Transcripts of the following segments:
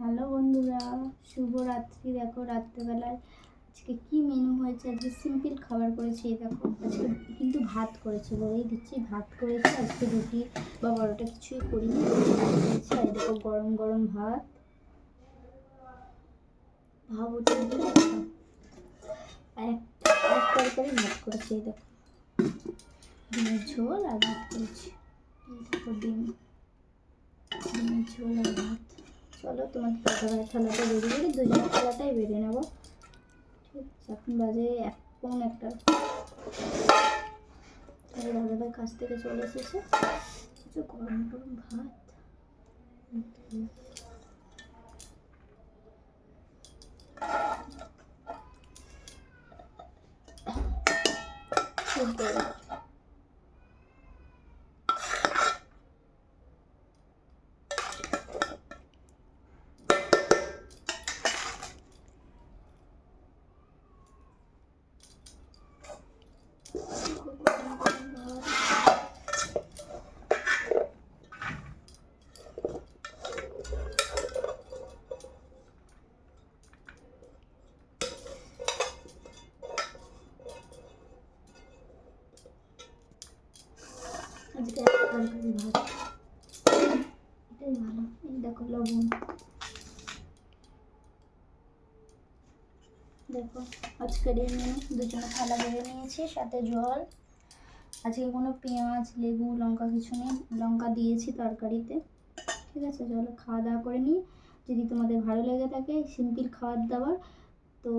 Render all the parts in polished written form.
Hello বন্ধুরা, শুভরাত্রি। দেখো রাত্রেবেলায় আজকে কি মেনু হয়েছে। আজকে সিম্পল খাবার করেছি। দেখো আজকে কিন্তু ভাত করেছি, বলেই দিচ্ছি ভাত করেছি। আজকে রুটি বা বড়োটা কিছুই করিনি, ভাত করেছি। আর দেখো গরম গরম ভাত, ভাবুটি আর এক তরকারি ভাত করেছি। এই দেখো ডিমের ঝোল আর ভাত করেছি। দেখো ডিমের ঝোল আর ভাত। চলো তোমার দাদাভাই থালাটা বেরিয়ে গেলে দুজনের থালাটাই বেরিয়ে নেবো। ঠিক আছে, এখন বাজে 1:45। দাদাভাই কাছ থেকে চলে এসেছে। কিছু গরম গরম ভাত, আজকে তরকারি ভাত, এটাই ভালো। এই দেখো লবণ, দেখো আজকের এই মেনু। দুজনে থালা বেড়ে নিয়েছি, সাথে জল। আজকে কোনো পেঁয়াজ লেবু লঙ্কা কিছু নেই, লঙ্কা দিয়েছি তরকারিতে। ঠিক আছে, চলো খাওয়া দাওয়া করে নিই। যদি তোমাদের ভালো লেগে থাকে সিম্পল খাবার দাবার, তো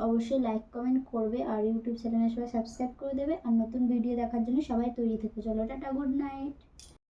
অবশ্যই লাইক কমেন্ট করবে, আর ইউটিউব চ্যানেলের সবাই সাবস্ক্রাইব করে দেবে। আর নতুন ভিডিও দেখার জন্য সবাই তৈরি থেকো। চলো টাটা, গুড নাইট।